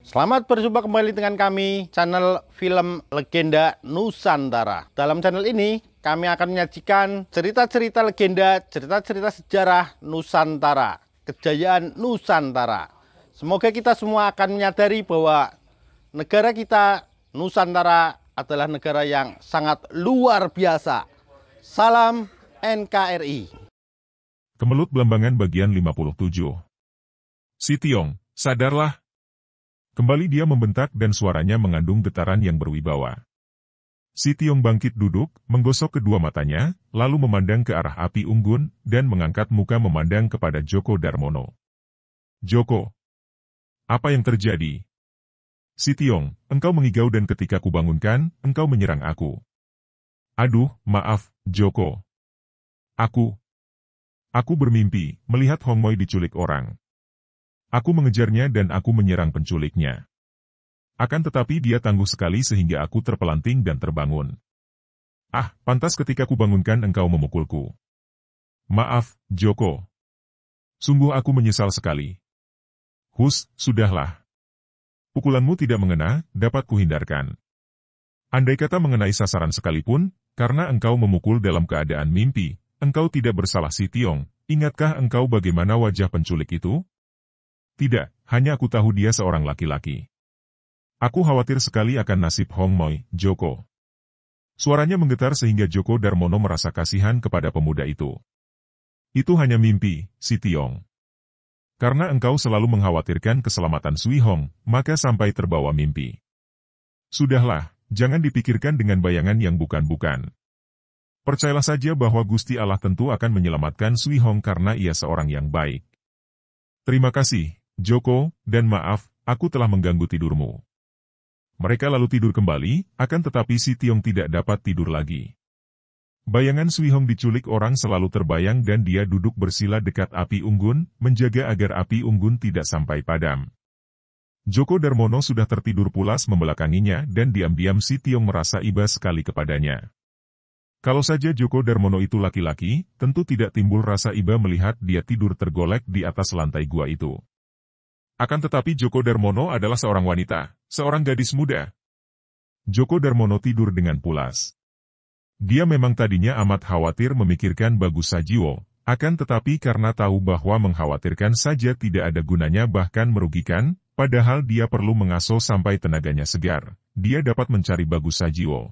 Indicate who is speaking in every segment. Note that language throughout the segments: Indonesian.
Speaker 1: Selamat berjumpa kembali dengan kami, channel Film Legenda Nusantara. Dalam channel ini, kami akan menyajikan cerita-cerita legenda, cerita-cerita sejarah Nusantara, kejayaan Nusantara. Semoga kita semua akan menyadari bahwa negara kita, Nusantara, adalah negara yang sangat luar biasa. Salam NKRI.
Speaker 2: Kemelut Belambangan bagian 57. Sitiong, sadarlah. Kembali dia membentak dan suaranya mengandung getaran yang berwibawa. Sitiong bangkit duduk, menggosok kedua matanya, lalu memandang ke arah api unggun, dan mengangkat muka memandang kepada Djoko Darmono. Djoko, apa yang terjadi? Sitiong, engkau mengigau dan ketika kubangunkan, engkau menyerang aku. Aduh, maaf, Djoko. Aku bermimpi, melihat Hongmoy diculik orang. Aku mengejarnya dan aku menyerang penculiknya. Akan tetapi dia tangguh sekali sehingga aku terpelanting dan terbangun. Ah, pantas ketika kubangunkan engkau memukulku. Maaf, Djoko. Sungguh aku menyesal sekali. Hus, sudahlah. Pukulanmu tidak mengena, dapat kuhindarkan. Andai kata mengenai sasaran sekalipun, karena engkau memukul dalam keadaan mimpi, engkau tidak bersalah Sitiong. Ingatkah engkau bagaimana wajah penculik itu? Tidak, hanya aku tahu dia seorang laki-laki. Aku khawatir sekali akan nasib Hongmoy, Djoko. Suaranya menggetar sehingga Djoko Darmono merasa kasihan kepada pemuda itu. Itu hanya mimpi, Sitiong. Karena engkau selalu mengkhawatirkan keselamatan Sui Hong, maka sampai terbawa mimpi. Sudahlah, jangan dipikirkan dengan bayangan yang bukan-bukan. Percayalah saja bahwa Gusti Allah tentu akan menyelamatkan Sui Hong karena ia seorang yang baik. Terima kasih, Djoko, dan maaf, aku telah mengganggu tidurmu. Mereka lalu tidur kembali, akan tetapi Sitiong tidak dapat tidur lagi. Bayangan Sui Hong diculik orang selalu terbayang dan dia duduk bersila dekat api unggun, menjaga agar api unggun tidak sampai padam. Djoko Darmono sudah tertidur pulas membelakanginya dan diam-diam Sitiong merasa iba sekali kepadanya. Kalau saja Djoko Darmono itu laki-laki, tentu tidak timbul rasa iba melihat dia tidur tergolek di atas lantai gua itu. Akan tetapi Djoko Darmono adalah seorang wanita, seorang gadis muda. Djoko Darmono tidur dengan pulas. Dia memang tadinya amat khawatir memikirkan Bagus Sajiwo, akan tetapi karena tahu bahwa mengkhawatirkan saja tidak ada gunanya bahkan merugikan, padahal dia perlu mengasuh sampai tenaganya segar, dia dapat mencari Bagus Sajiwo.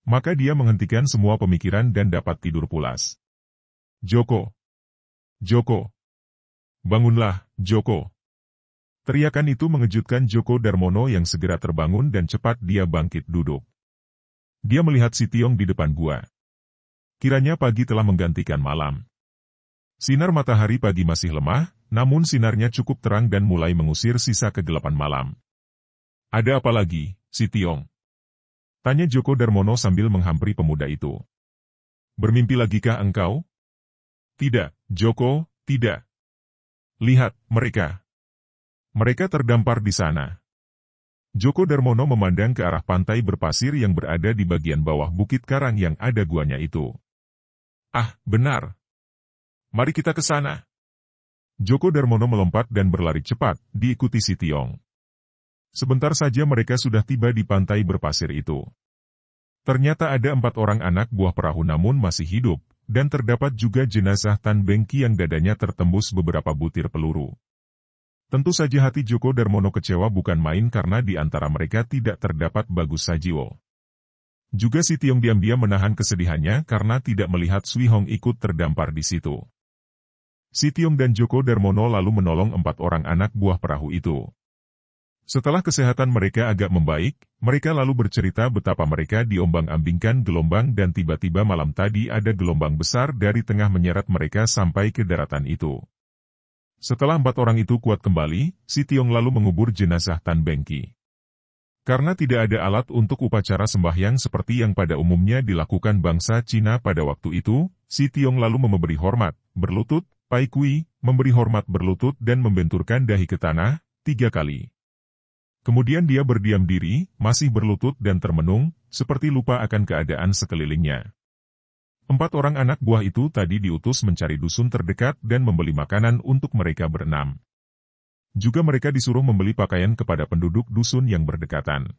Speaker 2: Maka dia menghentikan semua pemikiran dan dapat tidur pulas. Djoko. Djoko. Bangunlah, Djoko. Teriakan itu mengejutkan Djoko Darmono yang segera terbangun dan cepat dia bangkit duduk. Dia melihat Sitiong di depan gua. Kiranya pagi telah menggantikan malam. Sinar matahari pagi masih lemah, namun sinarnya cukup terang dan mulai mengusir sisa kegelapan malam. Ada apa lagi, Sitiong? Tanya Djoko Darmono sambil menghampiri pemuda itu. Bermimpi lagikah engkau? Tidak, Djoko, tidak. Lihat, mereka. Mereka terdampar di sana. Djoko Darmono memandang ke arah pantai berpasir yang berada di bagian bawah bukit karang yang ada guanya itu. Ah, benar. Mari kita ke sana. Djoko Darmono melompat dan berlari cepat, diikuti Sitiong. Sebentar saja mereka sudah tiba di pantai berpasir itu. Ternyata ada 4 orang anak buah perahu namun masih hidup, dan terdapat juga jenazah Tan Bengki yang dadanya tertembus beberapa butir peluru. Tentu saja hati Djoko Darmono kecewa bukan main karena di antara mereka tidak terdapat Bagus Sajiwo. Juga Sitiong diam-diam menahan kesedihannya karena tidak melihat Sui Hong ikut terdampar di situ. Sitiong dan Djoko Darmono lalu menolong 4 orang anak buah perahu itu. Setelah kesehatan mereka agak membaik, mereka lalu bercerita betapa mereka diombang-ambingkan gelombang dan tiba-tiba malam tadi ada gelombang besar dari tengah menyeret mereka sampai ke daratan itu. Setelah 4 orang itu kuat kembali, Sitiong lalu mengubur jenazah Tan Bengki. Karena tidak ada alat untuk upacara sembahyang seperti yang pada umumnya dilakukan bangsa Cina pada waktu itu, Sitiong lalu memberi hormat, berlutut, pai kui, memberi hormat berlutut dan membenturkan dahi ke tanah, 3 kali. Kemudian dia berdiam diri, masih berlutut dan termenung, seperti lupa akan keadaan sekelilingnya. 4 orang anak buah itu tadi diutus mencari dusun terdekat dan membeli makanan untuk mereka berenam. Juga mereka disuruh membeli pakaian kepada penduduk dusun yang berdekatan.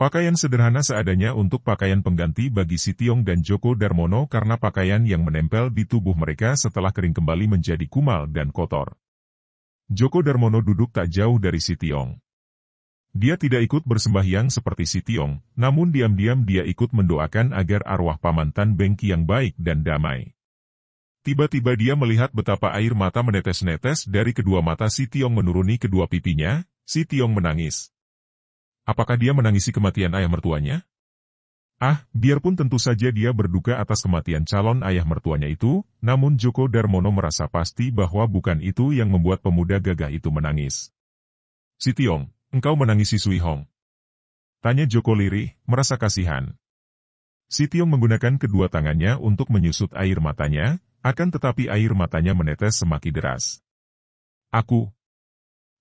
Speaker 2: Pakaian sederhana seadanya untuk pakaian pengganti bagi Sitiong dan Djoko Darmono karena pakaian yang menempel di tubuh mereka setelah kering kembali menjadi kumal dan kotor. Djoko Darmono duduk tak jauh dari Sitiong. Dia tidak ikut bersembahyang seperti Sitiong, namun diam-diam dia ikut mendoakan agar arwah Paman Tan Bengki yang baik dan damai. Tiba-tiba dia melihat betapa air mata menetes-netes dari kedua mata Sitiong menuruni kedua pipinya. Sitiong menangis. Apakah dia menangisi kematian ayah mertuanya? Biarpun tentu saja dia berduka atas kematian calon ayah mertuanya itu, namun Djoko Darmono merasa pasti bahwa bukan itu yang membuat pemuda gagah itu menangis. Sitiong, engkau menangisi Sui Hong? Tanya Djoko lirih, merasa kasihan. Sitiong menggunakan kedua tangannya untuk menyusut air matanya, akan tetapi air matanya menetes semakin deras. Aku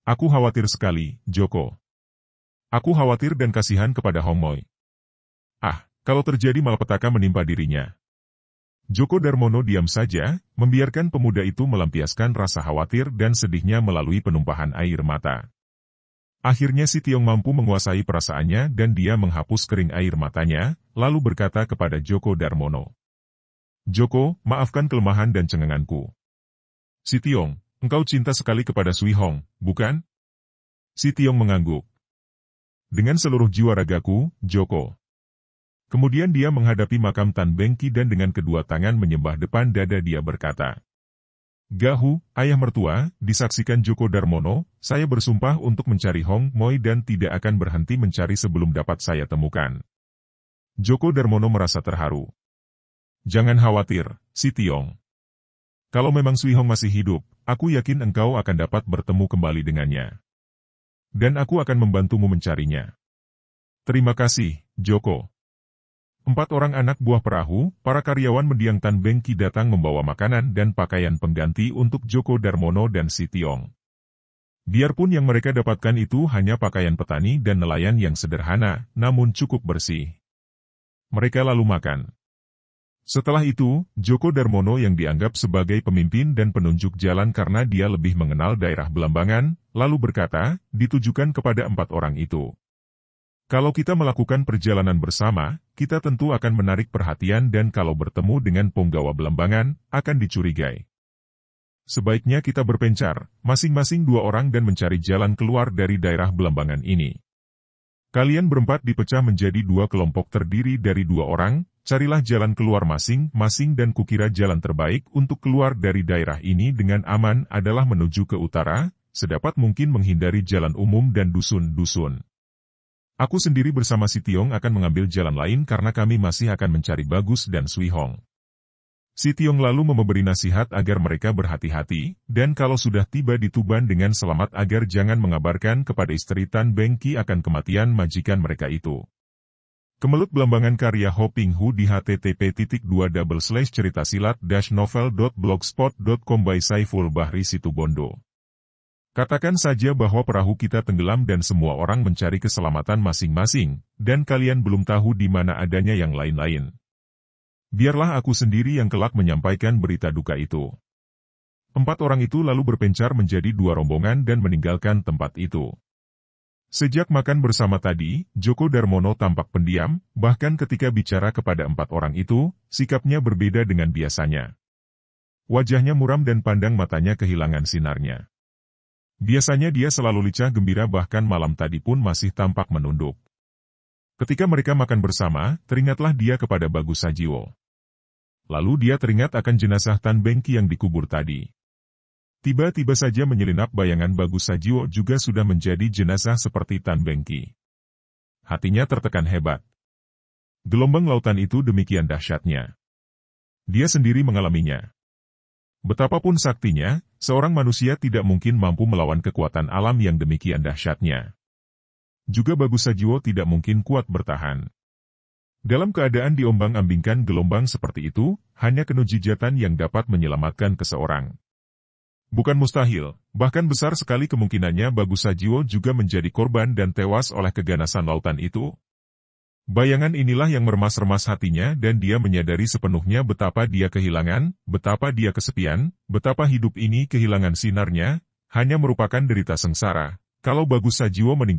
Speaker 2: khawatir sekali, Djoko. Aku khawatir dan kasihan kepada Hong Moi. Kalau terjadi malapetaka menimpa dirinya. Djoko Darmono diam saja, membiarkan pemuda itu melampiaskan rasa khawatir dan sedihnya melalui penumpahan air mata. Akhirnya Sitiong mampu menguasai perasaannya dan dia menghapus kering air matanya, lalu berkata kepada Djoko Darmono. Djoko, maafkan kelemahan dan cengenganku. Sitiong, engkau cinta sekali kepada Sui Hong, bukan? Sitiong mengangguk. Dengan seluruh jiwa ragaku, Djoko. Kemudian dia menghadapi makam Tan Bengki dan dengan kedua tangan menyembah depan dada dia berkata. Gahu, ayah mertua, disaksikan Djoko Darmono, saya bersumpah untuk mencari Hong Moi dan tidak akan berhenti mencari sebelum dapat saya temukan. Djoko Darmono merasa terharu. Jangan khawatir, Sitiong. Kalau memang Sui Hong masih hidup, aku yakin engkau akan dapat bertemu kembali dengannya. Dan aku akan membantumu mencarinya. Terima kasih, Djoko. 4 orang anak buah perahu, para karyawan mendiang Tan Bengki datang membawa makanan dan pakaian pengganti untuk Djoko Darmono dan Sitiong. Biarpun yang mereka dapatkan itu hanya pakaian petani dan nelayan yang sederhana, namun cukup bersih. Mereka lalu makan. Setelah itu, Djoko Darmono yang dianggap sebagai pemimpin dan penunjuk jalan karena dia lebih mengenal daerah Belambangan, lalu berkata, ditujukan kepada 4 orang itu. Kalau kita melakukan perjalanan bersama, kita tentu akan menarik perhatian dan kalau bertemu dengan penggawa Belambangan, akan dicurigai. Sebaiknya kita berpencar, masing-masing 2 orang dan mencari jalan keluar dari daerah Belambangan ini. Kalian berempat dipecah menjadi 2 kelompok terdiri dari 2 orang, carilah jalan keluar masing-masing dan kukira jalan terbaik untuk keluar dari daerah ini dengan aman adalah menuju ke utara, sedapat mungkin menghindari jalan umum dan dusun-dusun. Aku sendiri bersama Sitiong akan mengambil jalan lain karena kami masih akan mencari Bagus dan Sui Hong. Sitiong lalu memberi nasihat agar mereka berhati-hati, dan kalau sudah tiba di Tuban dengan selamat agar jangan mengabarkan kepada istri Tan Bengki akan kematian majikan mereka itu. Kemelut Belambangan karya Ho Ping Hu di http://ceritasilat-novel.blogspot.com by Saiful Bahri Situbondo. Katakan saja bahwa perahu kita tenggelam dan semua orang mencari keselamatan masing-masing, dan kalian belum tahu di mana adanya yang lain-lain. Biarlah aku sendiri yang kelak menyampaikan berita duka itu. 4 orang itu lalu berpencar menjadi 2 rombongan dan meninggalkan tempat itu. Sejak makan bersama tadi, Djoko Darmono tampak pendiam, bahkan ketika bicara kepada 4 orang itu, sikapnya berbeda dengan biasanya. Wajahnya muram dan pandang matanya kehilangan sinarnya. Biasanya dia selalu licah gembira bahkan malam tadi pun masih tampak menunduk. Ketika mereka makan bersama, teringatlah dia kepada Bagus Sajiwo. Lalu dia teringat akan jenazah Tan Bengki yang dikubur tadi. Tiba-tiba saja menyelinap bayangan Bagus Sajiwo juga sudah menjadi jenazah seperti Tan Bengki. Hatinya tertekan hebat. Gelombang lautan itu demikian dahsyatnya. Dia sendiri mengalaminya. Betapapun saktinya, seorang manusia tidak mungkin mampu melawan kekuatan alam yang demikian dahsyatnya. Juga Bagus Sajiwo tidak mungkin kuat bertahan. Dalam keadaan diombang-ambingkan gelombang seperti itu, hanya kenujijatan yang dapat menyelamatkan seseorang. Bukan mustahil, bahkan besar sekali kemungkinannya Bagus Sajiwo juga menjadi korban dan tewas oleh keganasan lautan itu. Bayangan inilah yang meremas-remas hatinya dan dia menyadari sepenuhnya betapa dia kehilangan, betapa dia kesepian, betapa hidup ini kehilangan sinarnya, hanya merupakan derita sengsara. Kalau Bagus Sajiwo meninggal